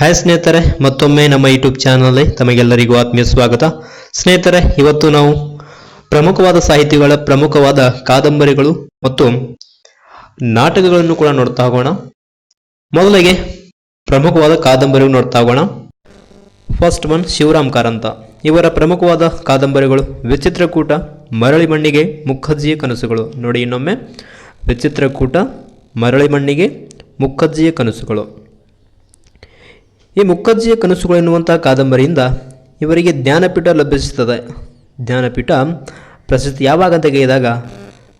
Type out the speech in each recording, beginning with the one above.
Hi ಸ್ನೇಹಿತರೆ, ಮತ್ತೊಮ್ಮೆ ನಮ್ಮ ಯೂಟ್ಯೂಬ್ ಚಾನಲ್ ತಮಗೆಲ್ಲರಿಗೂ ಆತ್ಮೀಯ ಸ್ವಾಗತ. ಸ್ನೇಹಿತರೆ, ಇವತ್ತು ನಾವು ಪ್ರಮುಖವಾದ ಸಾಹಿತಿಗಳ ಪ್ರಮುಖವಾದ ಕಾದಂಬರಿಗಳು ಮತ್ತು ನಾಟಕಗಳನ್ನು ಕೂಡ ನೋಡ್ತಾ ಹೋಗೋಣ. ಮೊದಲಿಗೆ ಪ್ರಮುಖವಾದ ಕಾದಂಬರಿಗಳು ನೋಡ್ತಾ ಹೋಗೋಣ. First one Shivaram Karanth. ಇವರ ಪ್ರಮುಖವಾದ ಕಾದಂಬರಿಗಳು ವಿಚಿತ್ರಕೂಟ, ಮರಳಿ ಮಣ್ಣಿಗೆ, ಮುಖಜ್ಜಿಯ ಕನಸುಗಳು. ನೋಡಿ ಇನ್ನೊಮ್ಮೆ, ವಿಚಿತ್ರಕೂಟ, ಮರಳಿ ಮಣ್ಣಿಗೆ, ಮುಖಜ್ಜಿಯ ಕನಸುಗಳು. ಈ ಮುಖಜ್ಜಿಯ ಕನಸುಗಳು ಎನ್ನುವಂತಹ ಕಾದಂಬರಿಯಿಂದ ಇವರಿಗೆ ಜ್ಞಾನಪೀಠ ಲಭಿಸುತ್ತದೆ. ಜ್ಞಾನಪೀಠ ಪ್ರಶಸ್ತಿ ಯಾವಾಗ ಅಂತ ಕೇಳಿದಾಗ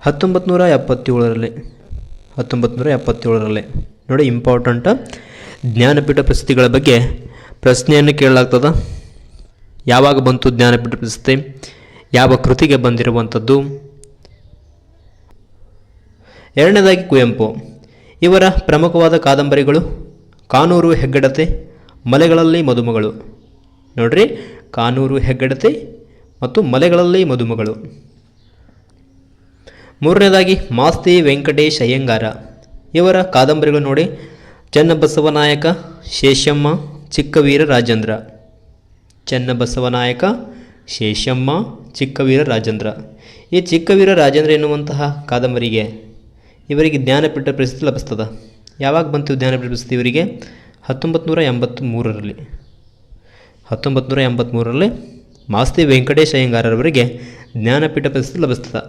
1977ರಲ್ಲಿ. ನೋಡಿ, ಇಂಪಾರ್ಟೆಂಟ್ ಜ್ಞಾನಪೀಠ ಪ್ರಶಸ್ತಿಗಳ ಬಗ್ಗೆ ಪ್ರಶ್ನೆಯನ್ನು ಕೇಳಲಾಗ್ತದೆ. ಯಾವಾಗ ಬಂತು ಜ್ಞಾನಪೀಠ ಪ್ರಶಸ್ತಿ, ಯಾವ ಕೃತಿಗೆ ಬಂದಿರುವಂಥದ್ದು. ಎರಡನೇದಾಗಿ ಕುವೆಂಪು. ಇವರ ಪ್ರಮುಖವಾದ ಕಾದಂಬರಿಗಳು ಕಾನೂರು ಹೆಗ್ಗಡತೆ, ಮಲೆಗಳಲ್ಲಿ ಮದುಮಗಳು. ನೋಡ್ರಿ, ಕಾನೂರು ಹೆಗ್ಗಡತೆ ಮತ್ತು ಮಲೆಗಳಲ್ಲಿ ಮದುಮಗಳು. ಮೂರನೇದಾಗಿ ಮಾಸ್ತಿ ವೆಂಕಟೇಶ್ ಅಯ್ಯಂಗಾರ. ಇವರ ಕಾದಂಬರಿಗಳು ನೋಡಿ, ಚನ್ನಬಸವನಾಯಕ, ಶೇಷಮ್ಮ, ಚಿಕ್ಕವೀರ ರಾಜೇಂದ್ರ. ಚನ್ನಬಸವನಾಯಕ, ಶೇಷಮ್ಮ, ಚಿಕ್ಕವೀರ ರಾಜೇಂದ್ರ. ಈ ಚಿಕ್ಕವೀರ ರಾಜೇಂದ್ರ ಎನ್ನುವಂತಹ ಕಾದಂಬರಿಗೆ ಇವರಿಗೆ ಜ್ಞಾನಪೀಠ ಪ್ರಶಸ್ತಿ ಲಭಿಸ್ತದೆ. ಯಾವಾಗ ಬಂತು ಜ್ಞಾನಪೀಠ ಪ್ರಶಸ್ತಿ ಇವರಿಗೆ? 1983ರಲ್ಲಿ ಮಾಸ್ತಿ ವೆಂಕಟೇಶ್ ಅಯ್ಯಂಗಾರರವರಿಗೆ ಜ್ಞಾನಪೀಠ ಪ್ರಶಸ್ತಿ ಲಭಿಸ್ತದೆ.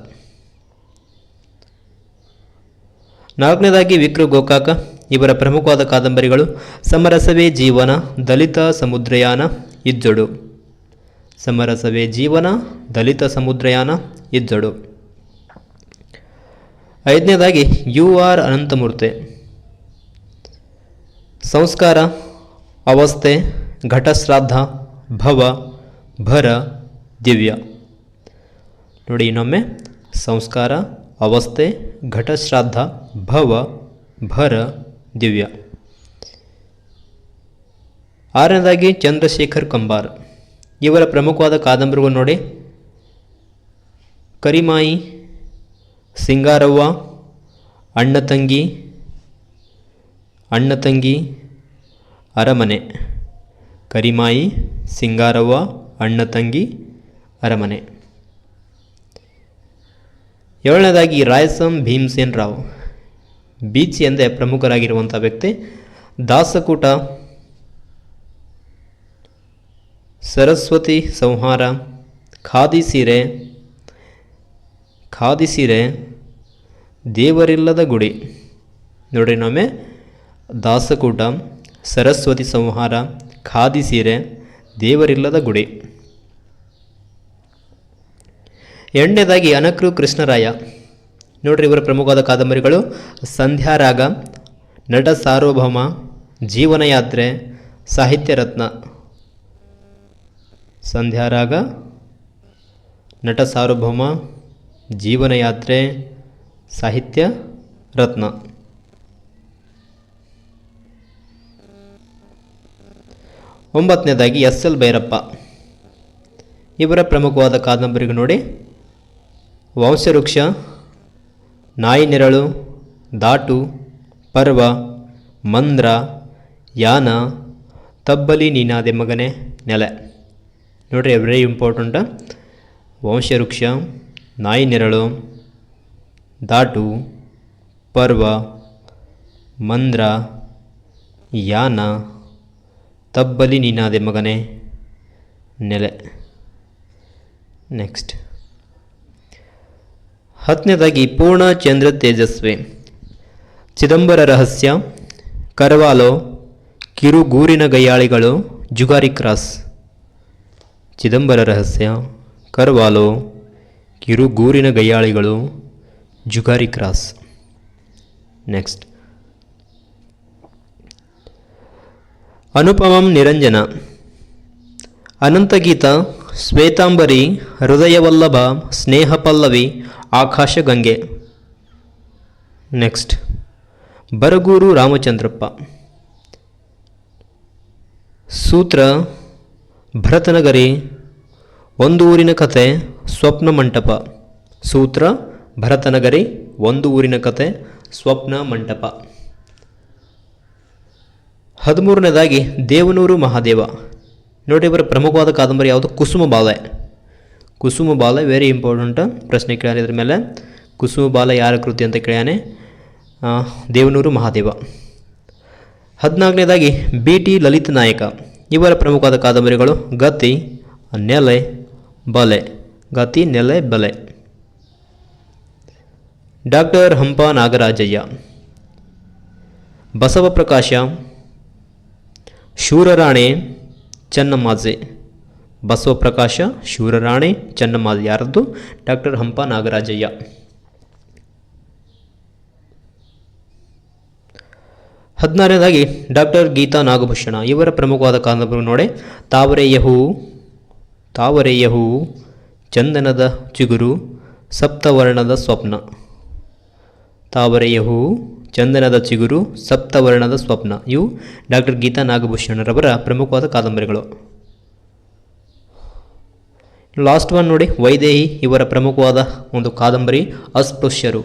ನಾಲ್ಕನೇದಾಗಿ ವಿಕ್ರು ಗೋಕಾಕ. ಇವರ ಪ್ರಮುಖವಾದ ಕಾದಂಬರಿಗಳು ಸಮರಸವೇ ಜೀವನ, ದಲಿತ ಸಮುದ್ರಯಾನ, ಇಜ್ಜಡು. ಸಮರಸವೇ ಜೀವನ, ದಲಿತ ಸಮುದ್ರಯಾನ, ಇಜ್ಜಡು. ಐದನೇದಾಗಿ UR ಅನಂತಮೂರ್ತಿ. ಸಂಸ್ಕಾರ, ಅವಸ್ಥೆ, ಘಟಶ್ರಾದ್ದ, ಭವ, ಭರ, ದಿವ್ಯ. ನೋಡಿ ಇನ್ನೊಮ್ಮೆ, ಸಂಸ್ಕಾರ, ಅವಸ್ಥೆ, ಘಟಶ್ರಾದ್ದ, ಭವ, ಭರ, ದಿವ್ಯ. ಆರನೇದಾಗಿ ಚಂದ್ರಶೇಖರ್ ಕಂಬಾರ್. ಇವರ ಪ್ರಮುಖವಾದ ಕಾದಂಬರಿಗಳು ನೋಡಿ, ಕರಿಮಾಯಿ, ಸಿಂಗಾರವ್ವ, ಅಣ್ಣ ತಂಗಿ, ಅರಮನೆ. ಕರಿಮಾಯಿ, ಸಿಂಗಾರವ್ವ, ಅಣ್ಣ ತಂಗಿ, ಅರಮನೆ. ಏಳನೇದಾಗಿ ರಾಯಸಂ ಭೀಮಸೇನ್ ರಾವ್. ಬೀಚಿ ಎಂದೇ ಪ್ರಮುಖರಾಗಿರುವಂಥ ವ್ಯಕ್ತಿ. ದಾಸಕೂಟ, ಸರಸ್ವತಿ ಸಂಹಾರ, ಖಾದಿ ಸೀರೆ, ದೇವರಿಲ್ಲದ ಗುಡಿ. ನೋಡ್ರಿ ನೊಮ್ಮೆ, ದಾಸಕೂಟ, ಸರಸ್ವತಿ ಸಂಹಾರ, ಖಾದಿ ಸೀರೆ, ದೇವರಿಲ್ಲದ ಗುಡಿ. ಎರಡನೇದಾಗಿ ಅನಕೃ ಕೃಷ್ಣರಾಯ. ನೋಡ್ರಿ, ಇವರ ಪ್ರಮುಖವಾದ ಕಾದಂಬರಿಗಳು ಸಂಧ್ಯಾರಾಗ, ನಟ ಸಾರ್ವಭೌಮ, ಜೀವನಯಾತ್ರೆ, ಸಾಹಿತ್ಯ ರತ್ನ. ಸಂಧ್ಯಾರಾಗ, ನಟ ಸಾರ್ವಭೌಮ, ಜೀವನಯಾತ್ರೆ, ಸಾಹಿತ್ಯ ರತ್ನ. ಒಂಬತ್ತನೇದಾಗಿ SL ಭೈರಪ್ಪ. ಇವರ ಪ್ರಮುಖವಾದ ಕಾದಂಬರಿಗಳು ನೋಡಿ, ವಂಶವೃಕ್ಷ, ನಾಯಿ ನೆರಳು, ದಾಟು, ಪರ್ವ, ಮಂದ್ರ, ಯಾನ, ತಬ್ಬಲಿ ನೀನಾದೆ ಮಗನೆ, ನೆಲೆ. ನೋಡ್ರಿ, ವೆರಿ ಇಂಪಾರ್ಟೆಂಟ್. ವಂಶವೃಕ್ಷ, ನಾಯಿ ನೆರಳು, ದಾಟು, ಪರ್ವ, ಮಂದ್ರ, ಯಾನ, ತಬ್ಬಲಿ ನೀನಾದೆ ಮಗನೆ, ನೆಲೆ. ನೆಕ್ಸ್ಟ್ 10ನೇದಾಗಿ ಪೂರ್ಣಚಂದ್ರ ತೇಜಸ್ವಿ. ಚಿದಂಬರ ರಹಸ್ಯ, ಕರವಾಲೋ, ಕಿರುಗೂರಿನ ಗಯ್ಯಾಳಿಗಳು, ಜುಗಾರಿ ಕ್ರಾಸ್. ಚಿದಂಬರ ರಹಸ್ಯ, ಕರವಾಲೋ, ಕಿರುಗೂರಿನ ಗಯ್ಯಾಳಿಗಳು, ಜುಗಾರಿ ಕ್ರಾಸ್. ನೆಕ್ಸ್ಟ್ ಅನುಪಮಂ ನಿರಂಜನ. ಅನಂತಗೀತ, ಶ್ವೇತಾಂಬರಿ, ಹೃದಯವಲ್ಲಭ, ಸ್ನೇಹ ಪಲ್ಲವಿ, ಆಕಾಶಗಂಗೆ. ನೆಕ್ಸ್ಟ್ ಬರಗೂರು ರಾಮಚಂದ್ರಪ್ಪ. ಸೂತ್ರ, ಭರತನಗರಿ, ಒಂದು ಊರಿನ ಕತೆ, ಸ್ವಪ್ನ ಮಂಟಪ. ಸೂತ್ರ, ಭರತನಗರಿ, ಒಂದು ಊರಿನ ಕತೆ, ಸ್ವಪ್ನ ಮಂಟಪ. 13ನೇದಾಗಿ ದೇವನೂರು ಮಹಾದೇವ. ನೋಡಿ ಇವರ ಪ್ರಮುಖವಾದ ಕಾದಂಬರಿ ಯಾವುದು? ಕುಸುಮ ಬಾಲೆ. ಕುಸುಮ ಬಾಲೆ ವೆರಿ ಇಂಪಾರ್ಟೆಂಟ್ ಪ್ರಶ್ನೆ ಕೇಳ್ಯಾನೆ ಇದ್ರ ಮೇಲೆ. ಕುಸುಮ ಬಾಲೆ ಯಾರ ಕೃತಿ ಅಂತ ಕೇಳ್ಯಾನೆ? ದೇವನೂರು ಮಹಾದೇವ. 14ನೇದಾಗಿ ಬಿ ಟಿ ಲಲಿತ ನಾಯಕ. ಇವರ ಪ್ರಮುಖವಾದ ಕಾದಂಬರಿಗಳು ಗತಿ, ನೆಲೆ, ಬಲೆ. ಗತಿ, ನೆಲೆ, ಬಲೆ. ಡಾಕ್ಟರ್ ಹಂಪ ನಾಗರಾಜಯ್ಯ. ಬಸವಪ್ರಕಾಶ, ಶೂರರಾಣೆ, ಚೆನ್ನಮ್ಮಾಜೆ. ಬಸವಪ್ರಕಾಶ, ಶೂರರಾಣೆ, ಚೆನ್ನಮ್ಮಾಜೆ ಯಾರದ್ದು? ಡಾಕ್ಟರ್ ಹಂಪ ನಾಗರಾಜಯ್ಯ. 16ನೇದಾಗಿ ಡಾಕ್ಟರ್ ಗೀತಾ ನಾಗಭೂಷಣ. ಇವರ ಪ್ರಮುಖವಾದ ಕಾದಂಬರಿ ನೋಡಿ ತಾವರೆಯ ಹೂವು, ತಾವರೆಯ ಹೂವು, ಚಂದನದ ಚಿಗುರು, ಸಪ್ತವರ್ಣದ ಸ್ವಪ್ನ. ತಾವರೆಯ ಹೂವು, ಚಂದನದ ಚಿಗುರು, ಸಪ್ತವರ್ಣದ ಸ್ವಪ್ನ. ಇವು ಡಾಕ್ಟರ್ ಗೀತಾ ನಾಗಭೂಷಣರವರ ಪ್ರಮುಖವಾದ ಕಾದಂಬರಿಗಳು. ಲಾಸ್ಟ್ ಒನ್ ನೋಡಿ ವೈದೇಹಿ. ಇವರ ಪ್ರಮುಖವಾದ ಒಂದು ಕಾದಂಬರಿ ಅಸ್ಪೃಶ್ಯರು.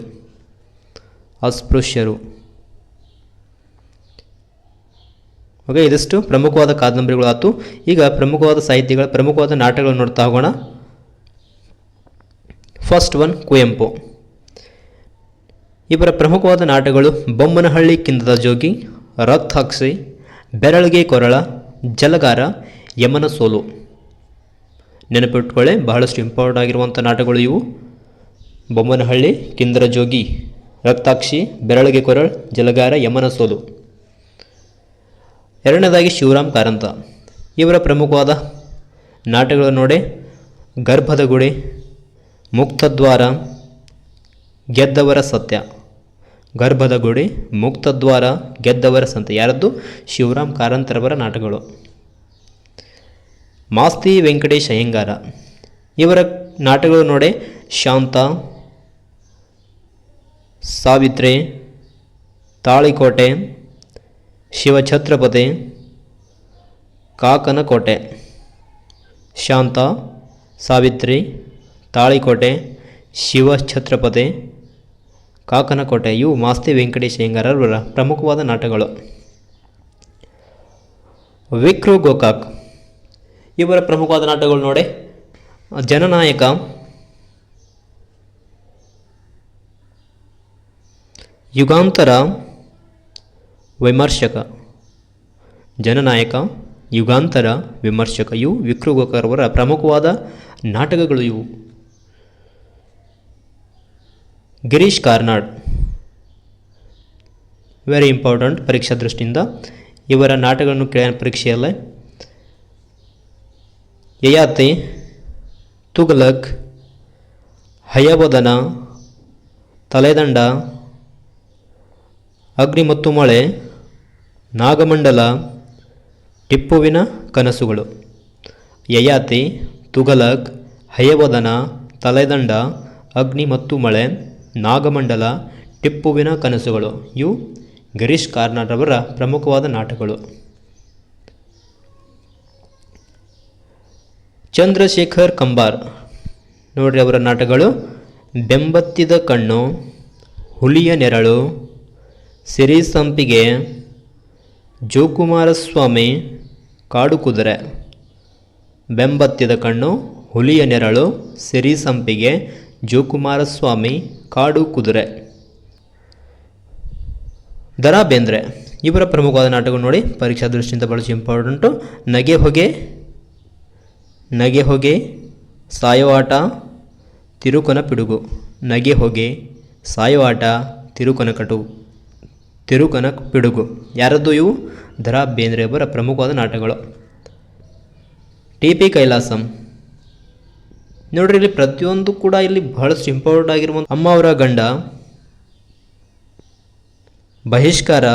ಅಸ್ಪೃಶ್ಯರು. ಓಕೆ, ಇದಿಷ್ಟು ಪ್ರಮುಖವಾದ ಕಾದಂಬರಿಗಳು ಆಯಿತು. ಈಗ ಪ್ರಮುಖವಾದ ಸಾಹಿತ್ಯಗಳ ಪ್ರಮುಖವಾದ ನಾಟಕಗಳನ್ನು ನೋಡ್ತಾ ಹೋಗೋಣ. First one Kuvempu. ಇವರ ಪ್ರಮುಖವಾದ ನಾಟಕಗಳು ಬೊಮ್ಮನಹಳ್ಳಿ ಕಿಂದದ ಜೋಗಿ, ರಕ್ತಾಕ್ಷಿ, ಬೆರಳಿಗೆ ಕೊರಳ, ಜಲಗಾರ, ಯಮನ ಸೋಲು. ನೆನಪಿಟ್ಕೊಳ್ಳಿ, ಬಹಳಷ್ಟು ಇಂಪಾರ್ಟೆಂಟ್ ಆಗಿರುವಂಥ ನಾಟಕಗಳು ಇವು. ಬೊಮ್ಮನಹಳ್ಳಿ ಕಿಂದರ ಜೋಗಿ, ರಕ್ತಾಕ್ಷಿ, ಬೆರಳಿಗೆ ಕೊರಳ, ಜಲಗಾರ, ಯಮನ ಸೋಲು. 2ನೇದಾಗಿ ಶಿವರಾಮ್ ಕಾರಂತ. ಇವರ ಪ್ರಮುಖವಾದ ನಾಟಕಗಳು ನೋಡಿ ಗರ್ಭದ ಗುಡಿ, ಮುಕ್ತದ್ವಾರ, ಗೆದ್ದವರ ಸತ್ಯ. ಗರ್ಭದ ಗುಡಿ, ಮುಕ್ತದ್ವಾರ, ಗೆದ್ದವರ ಸತ್ಯ ಯಾರದ್ದು? ಶಿವರಾಮ್ ಕಾರಂತರವರ ನಾಟಕಗಳು. ಮಾಸ್ತಿ ವೆಂಕಟೇಶ್ ಅಯ್ಯಂಗಾರ. ಇವರ ನಾಟಕಗಳು ನೋಡಿ ಶಾಂತ, ಸಾವಿತ್ರಿ, ತಾಳಿಕೋಟೆ, ಶಿವಛತ್ರಪತಿ, ಕಾಕನಕೋಟೆ. ಶಾಂತ, ಸಾವಿತ್ರಿ, ತಾಳಿಕೋಟೆ, ಶಿವಛತ್ರಪತಿ, ಕಾಕನಕೋಟೆ ಇವು ಮಾಸ್ತಿ ವೆಂಕಟೇಶ್ ಅಯ್ಯಂಗಾರರವರ ಪ್ರಮುಖವಾದ ನಾಟಕಗಳು. ವಿಕ್ರು ಗೋಕಾಕ್. ಇವರ ಪ್ರಮುಖವಾದ ನಾಟಕಗಳು ನೋಡಿ ಜನನಾಯಕ, ಯುಗಾಂತರ, ವಿಮರ್ಶಕ. ಜನನಾಯಕ, ಯುಗಾಂತರ, ವಿಮರ್ಶಕ ಇವು ವಿಕ್ರು ಗೋಕಾಕ್ ಅವರ ಪ್ರಮುಖವಾದ ನಾಟಕಗಳು ಇವು. ಗಿರೀಶ್ ಕಾರ್ನಾಡ್ ವೆರಿ ಇಂಪಾರ್ಟೆಂಟ್ ಪರೀಕ್ಷಾ ದೃಷ್ಟಿಯಿಂದ. ಇವರ ನಾಟಕಗಳನ್ನು ಕೇಳಿದ ಪರೀಕ್ಷೆಯಲ್ಲೇ. ಯಯಾತಿ, ತುಘಲಕ್, ಹಯವದನ, ತಲೆದಂಡ, ಅಗ್ನಿ ಮತ್ತು ಮಳೆ, ನಾಗಮಂಡಲ, ಟಿಪ್ಪುವಿನ ಕನಸುಗಳು. ಯಯಾತಿ, ತುಘಲಕ್, ಹಯವದನ, ತಲೆದಂಡ, ಅಗ್ನಿ ಮತ್ತು ಮಳೆ, ನಾಗಮಂಡಲ, ಟಿಪ್ಪುವಿನ ಕನಸುಗಳು ಇವು ಗಿರೀಶ್ ಕಾರ್ನಾಡ್ ಅವರ ಪ್ರಮುಖವಾದ ನಾಟಕಗಳು. ಚಂದ್ರಶೇಖರ್ ಕಂಬಾರ್. ನೋಡ್ರಿ ಅವರ ನಾಟಕಗಳು ಬೆಂಬತ್ತಿದ ಕಣ್ಣು, ಹುಲಿಯ ನೆರಳು, ಸಿರಿ ಸಂಪಿಗೆ, ಜೋಕುಮಾರಸ್ವಾಮಿ, ಕಾಡು ಕುದುರೆ. ಬೆಂಬತ್ತಿದ ಕಣ್ಣು, ಹುಲಿಯ ನೆರಳು, ಸಿರಿ ಸಂಪಿಗೆ, ಜೋಕುಮಾರಸ್ವಾಮಿ, ಕಾಡು ಕುದುರೆ. ದ.ರಾ ಬೇಂದ್ರೆ. ಇವರ ಪ್ರಮುಖವಾದ ನಾಟಕ ನೋಡಿ ಪರೀಕ್ಷಾ ದೃಷ್ಟಿಯಿಂದ ಬಹಳ ಇಂಪಾರ್ಟೆಂಟು. ನಗೆ ಹೊಗೆ, ನಗೆ ಹೊಗೆ, ಸಾಯೋ ಆಟ, ತಿರುಕನ ಪಿಡುಗು. ನಗೆ ಹೊಗೆ, ಸಾಯೋ ಆಟ, ತಿರುಕನ ಪಿಡುಗು ಯಾರದ್ದು? ಇವು ದ.ರಾ ಬೇಂದ್ರೆ ಅವರ ಪ್ರಮುಖವಾದ ನಾಟಕಗಳು. ಟಿ.ಪಿ. ಕೈಲಾಸಂ. ನೋಡ್ರಿ ಇಲ್ಲಿ ಪ್ರತಿಯೊಂದು ಕೂಡ ಇಲ್ಲಿ ಬಹಳಷ್ಟು ಇಂಪಾರ್ಟೆಂಟ್ ಆಗಿರುವಂಥ ಅಮ್ಮ ಅವರ ಗಂಡ, ಬಹಿಷ್ಕಾರ,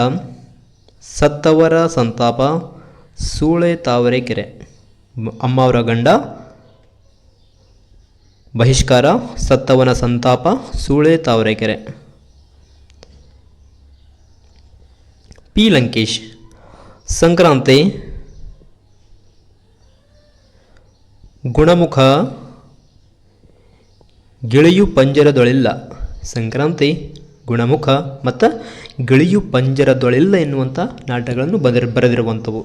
ಸತ್ತವರ ಸಂತಾಪ, ಸೂಳೆ ತಾವರೆಕೆರೆ. ಅಮ್ಮ ಅವರ ಗಂಡ, ಬಹಿಷ್ಕಾರ, ಸತ್ತವನ ಸಂತಾಪ, ಸೂಳೆ ತಾವರೆಕೆರೆ. ಪಿ. ಲಂಕೇಶ್. ಸಂಕ್ರಾಂತಿ, ಗುಣಮುಖ, ಗಿಳಿಯು ಪಂಜರದೊಳಿಲ್ಲ. ಸಂಕ್ರಾಂತಿ, ಗುಣಮುಖ ಮತ್ತು ಗಿಳಿಯು ಪಂಜರದೊಳಿಲ್ಲ ಎನ್ನುವಂಥ ನಾಟಕಗಳನ್ನು ಬರೆದಿರುವಂಥವು.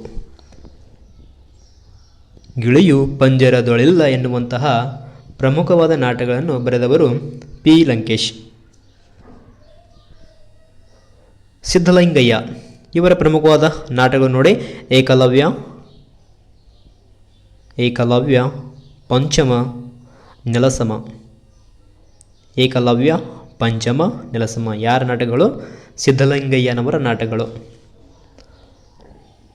ಗಿಳಿಯು ಪಂಜರದೊಳಿಲ್ಲ ಎನ್ನುವಂತಹ ಪ್ರಮುಖವಾದ ನಾಟಕಗಳನ್ನು ಬರೆದವರು ಪಿ ಲಂಕೇಶ್. ಸಿದ್ಧಲಿಂಗಯ್ಯ ಇವರ ಪ್ರಮುಖವಾದ ನಾಟಕಗಳು ನೋಡಿ ಏಕಲವ್ಯ, ಪಂಚಮ, ನೆಲಸಮ. ಏಕಲವ್ಯ, ಪಂಚಮ, ನೆಲಸಮ ಯಾರ ನಾಟಕಗಳು? ಸಿದ್ಧಲಿಂಗಯ್ಯನವರ ನಾಟಕಗಳು.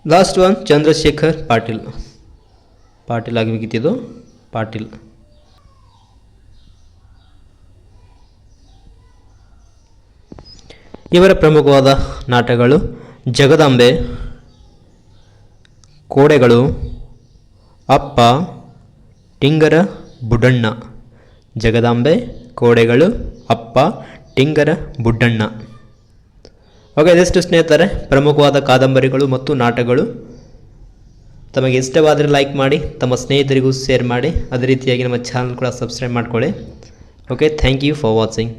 ಲಾಸ್ಟ್ ಒನ್ ಚಂದ್ರಶೇಖರ್ ಪಾಟೀಲ್ ಆಗಬೇಕಿತ್ತು, ಪಾಟೀಲ್. ಇವರ ಪ್ರಮುಖವಾದ ನಾಟಕಗಳು ಜಗದಾಂಬೆ, ಕೋಡೆಗಳು, ಅಪ್ಪ, ಟಿಂಗರ ಬುಡ್ಡಣ್ಣ. ಜಗದಾಂಬೆ, ಕೋಡೆಗಳು, ಅಪ್ಪ, ಟಿಂಗರ ಬುಡ್ಡಣ್ಣ. ಓಕೆ, ಇದೆಷ್ಟು ಸ್ನೇಹಿತರೆ ಪ್ರಮುಖವಾದ ಕಾದಂಬರಿಗಳು ಮತ್ತು ನಾಟಕಗಳು. ತಮಗೆ ಇಷ್ಟವಾದರೆ ಲೈಕ್ ಮಾಡಿ, ತಮ್ಮ ಸ್ನೇಹಿತರಿಗೂ ಶೇರ್ ಮಾಡಿ, ಅದೇ ರೀತಿಯಾಗಿ ನಮ್ಮ ಚಾನಲ್ ಕೂಡ ಸಬ್ಸ್ಕ್ರೈಬ್ ಮಾಡ್ಕೊಳ್ಳಿ. Okay, thank you for watching.